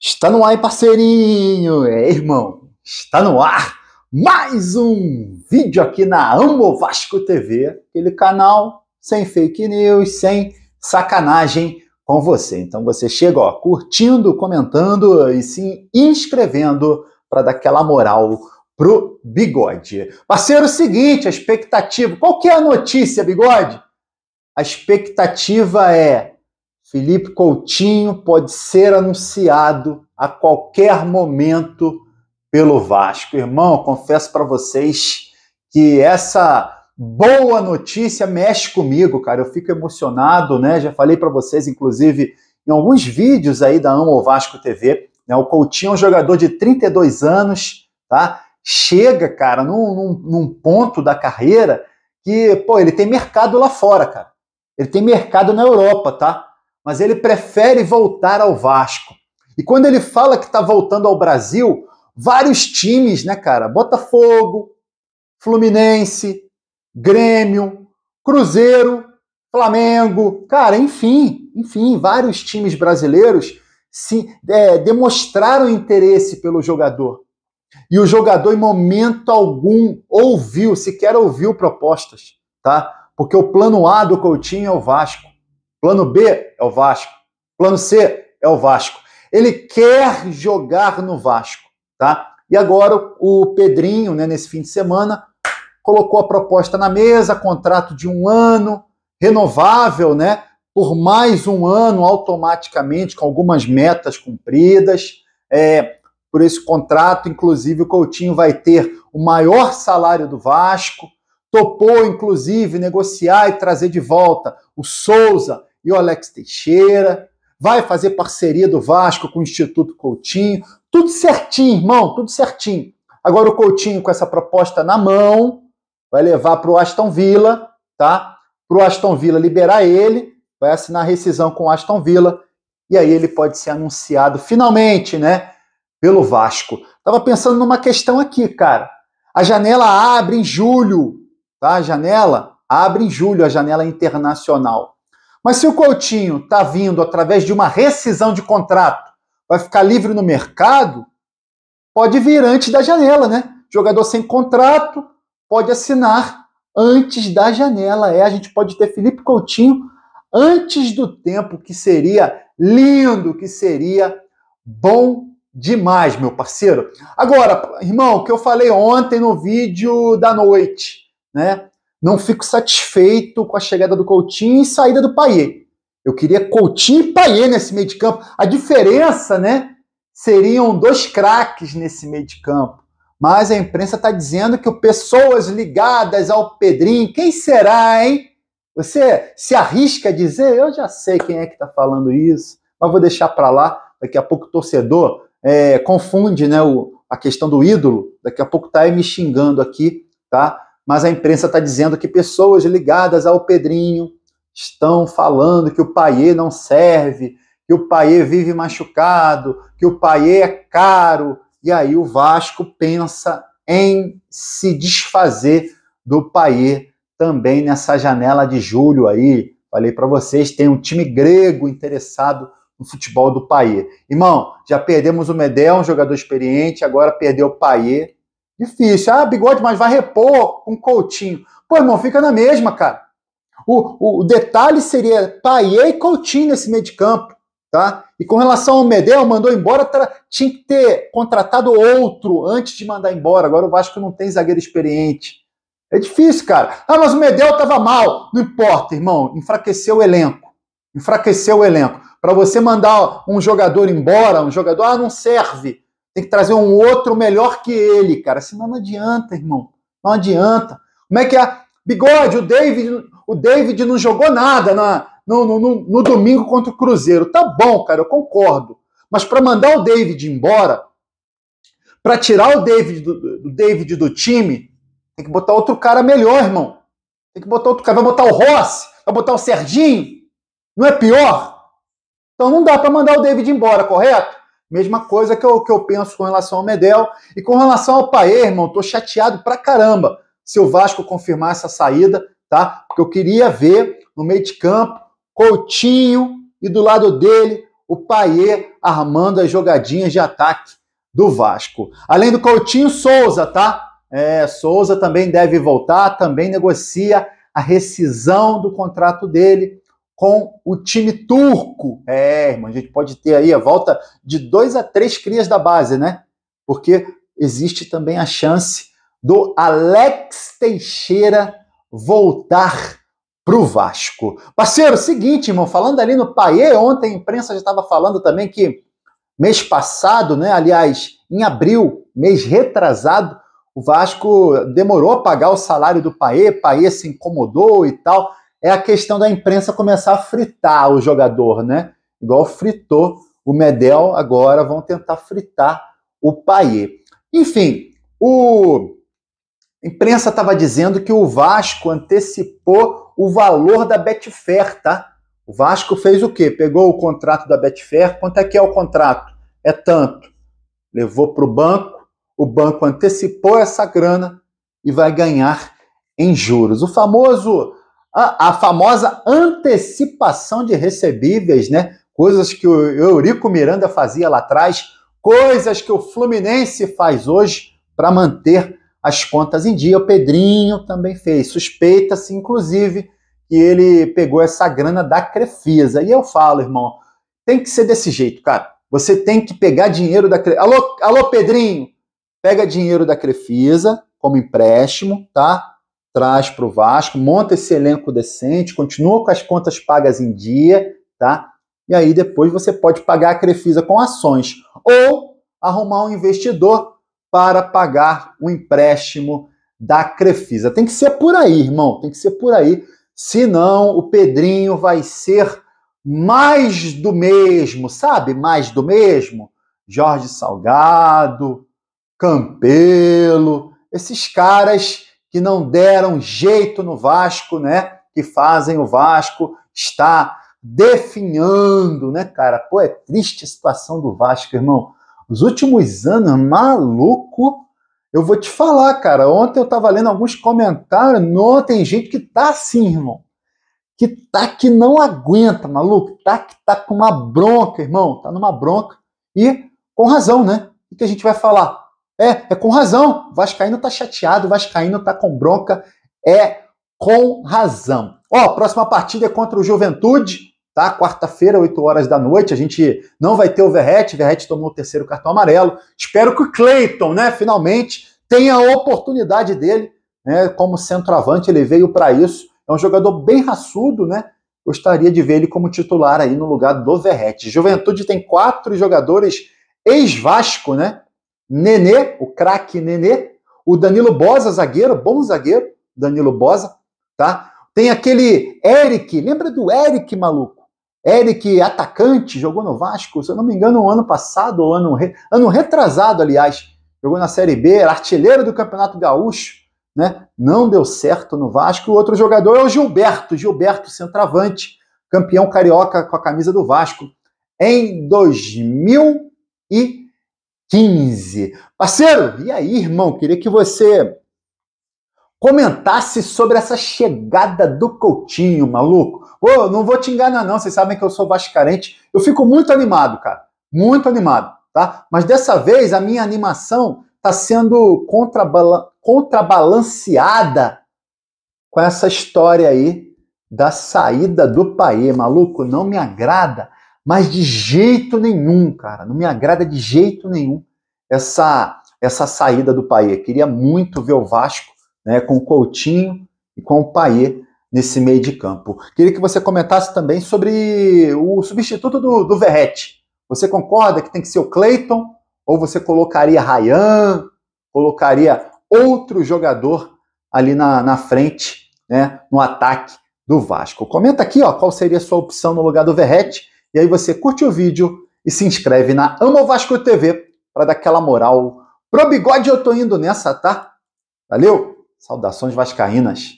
Está no ar, parceirinho! Irmão, está no ar mais um vídeo aqui na Amo Vasco TV, aquele canal sem fake news, sem sacanagem com você. Então você chega, curtindo, comentando e se inscrevendo para dar aquela moral pro Bigode. Parceiro, seguinte, a expectativa... Qual que é a notícia, Bigode? A expectativa é: Felipe Coutinho pode ser anunciado a qualquer momento pelo Vasco. Irmão, confesso para vocês que essa boa notícia mexe comigo, cara. Eu fico emocionado, né? Já falei para vocês, inclusive, em alguns vídeos aí da Amo Vasco TV, né? O Coutinho é um jogador de 32 anos, tá? Chega, cara, num ponto da carreira que, pô, ele tem mercado lá fora, cara. Ele tem mercado na Europa, tá? Mas ele prefere voltar ao Vasco. E quando ele fala que está voltando ao Brasil, vários times, né, cara? Botafogo, Fluminense, Grêmio, Cruzeiro, Flamengo, cara, enfim, vários times brasileiros demonstraram interesse pelo jogador. E o jogador, em momento algum, sequer ouviu propostas, tá? Porque o plano A do Coutinho é o Vasco. Plano B é o Vasco. Plano C é o Vasco. Ele quer jogar no Vasco, tá? E agora o Pedrinho, né, nesse fim de semana, colocou a proposta na mesa, contrato de 1 ano, renovável, né, por mais 1 ano automaticamente, com algumas metas cumpridas. Por esse contrato, inclusive, o Coutinho vai ter o maior salário do Vasco, topou, inclusive, negociar e trazer de volta o Souza e o Alex Teixeira, vai fazer parceria do Vasco com o Instituto Coutinho, tudo certinho, irmão, tudo certinho. Agora o Coutinho, com essa proposta na mão, vai levar para o Aston Villa, tá? Para o Aston Villa liberar ele, vai assinar rescisão com o Aston Villa, e aí ele pode ser anunciado finalmente, né, pelo Vasco. Tava pensando numa questão aqui, cara. A janela abre em julho, tá? A janela abre em julho, a janela internacional. Mas se o Coutinho está vindo através de uma rescisão de contrato, vai ficar livre no mercado, pode vir antes da janela, né? Jogador sem contrato pode assinar antes da janela. A gente pode ter Felipe Coutinho antes do tempo, que seria lindo, que seria bom demais, meu parceiro. Agora, irmão, o que eu falei ontem no vídeo da noite, né? Não fico satisfeito com a chegada do Coutinho e saída do Payet. Eu queria Coutinho e Payet nesse meio de campo. A diferença, né, seriam 2 craques nesse meio de campo. Mas a imprensa está dizendo que pessoas ligadas ao Pedrinho, quem será, hein? Você se arrisca a dizer? Eu já sei quem é que está falando isso, mas vou deixar para lá. Daqui a pouco o torcedor confunde, né, a questão do ídolo. Daqui a pouco está aí me xingando aqui, tá? Mas a imprensa está dizendo que pessoas ligadas ao Pedrinho estão falando que o Payet não serve, que o Payet vive machucado, que o Payet é caro, e aí o Vasco pensa em se desfazer do Payet também nessa janela de julho aí. Falei para vocês, tem um time grego interessado no futebol do Payet. Irmão, já perdemos o Medel, um jogador experiente, agora perdeu o Payet. Difícil. Bigode, mas vai repor com Coutinho. Pô, irmão, fica na mesma, cara. O detalhe seria Payet e Coutinho nesse meio de campo, tá? E com relação ao Medel, mandou embora, tinha que ter contratado outro antes de mandar embora. Agora o Vasco não tem zagueiro experiente. É difícil, cara. Mas o Medel tava mal. Não importa, irmão. Enfraqueceu o elenco. Enfraqueceu o elenco. Para você mandar um jogador embora, um jogador, não serve. Tem que trazer um outro melhor que ele, cara. Senão não adianta, irmão. Não adianta. Como é que é? Bigode, o David não jogou nada no domingo contra o Cruzeiro. Tá bom, cara, eu concordo. Mas para mandar o David embora, para tirar o David do time, tem que botar outro cara melhor, irmão. Tem que botar outro cara. Vai botar o Rossi? Vai botar o Serginho? Não é pior? Então não dá para mandar o David embora, correto? Mesma coisa que eu penso com relação ao Medel. E com relação ao Payet, irmão, tô chateado pra caramba se o Vasco confirmar essa saída, tá? Porque eu queria ver no meio de campo Coutinho e do lado dele o Payet armando as jogadinhas de ataque do Vasco. Além do Coutinho, Souza, tá? Souza também deve voltar, também negocia a rescisão do contrato dele com o time turco. Irmão, a gente pode ter aí a volta de 2 a 3 crias da base, né? Porque existe também a chance do Alex Teixeira voltar pro Vasco. Parceiro, seguinte, irmão, falando ali no Payet, ontem a imprensa já estava falando também que mês passado, né, aliás, em abril, mês retrasado, o Vasco demorou a pagar o salário do Payet se incomodou e tal. É a questão da imprensa começar a fritar o jogador, né? Igual fritou o Medel, agora vão tentar fritar o Payet. Enfim, a imprensa estava dizendo que o Vasco antecipou o valor da Betfair, tá? O Vasco fez o quê? Pegou o contrato da Betfair. Quanto é que é o contrato? É tanto. Levou para o banco antecipou essa grana e vai ganhar em juros. A famosa antecipação de recebíveis, né? Coisas que o Eurico Miranda fazia lá atrás, coisas que o Fluminense faz hoje para manter as contas em dia. O Pedrinho também fez. Suspeita-se, inclusive, que ele pegou essa grana da Crefisa. E eu falo, irmão, tem que ser desse jeito, cara. Você tem que pegar dinheiro da Crefisa. Alô, Pedrinho! Pega dinheiro da Crefisa como empréstimo, tá? Traz para o Vasco, monta esse elenco decente, continua com as contas pagas em dia, tá? E aí depois você pode pagar a Crefisa com ações. Ou arrumar um investidor para pagar um empréstimo da Crefisa. Tem que ser por aí, irmão, tem que ser por aí. Senão o Pedrinho vai ser mais do mesmo, sabe? Mais do mesmo. Jorge Salgado, Campelo, esses caras que não deram jeito no Vasco, né? Que fazem o Vasco estar definhando, né, cara? Pô, é triste a situação do Vasco, irmão. Os últimos anos, maluco, eu vou te falar, cara. Ontem eu tava lendo alguns comentários, não, tem gente que tá assim, irmão. Que não aguenta, maluco. Que tá com uma bronca, irmão. Tá numa bronca. E com razão, né? O que a gente vai falar? É com razão. O vascaíno tá chateado, o vascaíno tá com bronca. É com razão. A próxima partida é contra o Juventude, tá? Quarta-feira, 8 horas da noite. A gente não vai ter o Verratti. O Verratti tomou o 3º cartão amarelo. Espero que o Cleiton, né, finalmente tenha a oportunidade dele, né? Como centroavante, ele veio para isso. É um jogador bem raçudo, né? Gostaria de ver ele como titular aí no lugar do Verratti. Juventude tem 4 jogadores ex-Vasco, né? Nenê, o craque Nenê, o Danilo Boza, zagueiro, bom zagueiro, Danilo Boza, tá? Tem aquele Eric, lembra do Eric, maluco? Eric, atacante, jogou no Vasco, se eu não me engano, ano passado, ou ano retrasado, aliás, jogou na Série B, era artilheiro do Campeonato Gaúcho, né? Não deu certo no Vasco. O outro jogador é o Gilberto, centroavante, campeão carioca com a camisa do Vasco em 2015. Parceiro, e aí, irmão? Queria que você comentasse sobre essa chegada do Coutinho, maluco. Não vou te enganar não, vocês sabem que eu sou vascarente. Eu fico muito animado, cara, muito animado, tá? Mas dessa vez a minha animação está sendo contrabalanceada com essa história aí da saída do Payet, maluco. Não me agrada, mas de jeito nenhum, cara. Não me agrada de jeito nenhum essa saída do Payet. Queria muito ver o Vasco, né, com o Coutinho e com o Payet nesse meio de campo. Queria que você comentasse também sobre o substituto do Verratti. Você concorda que tem que ser o Cleiton? Ou você colocaria Ryan, colocaria outro jogador ali na frente, né, no ataque do Vasco? Comenta aqui, qual seria a sua opção no lugar do Verratti. E aí você curte o vídeo e se inscreve na Amo Vasco TV para dar aquela moral. Pro bigode eu tô indo nessa, tá? Valeu? Saudações vascaínas.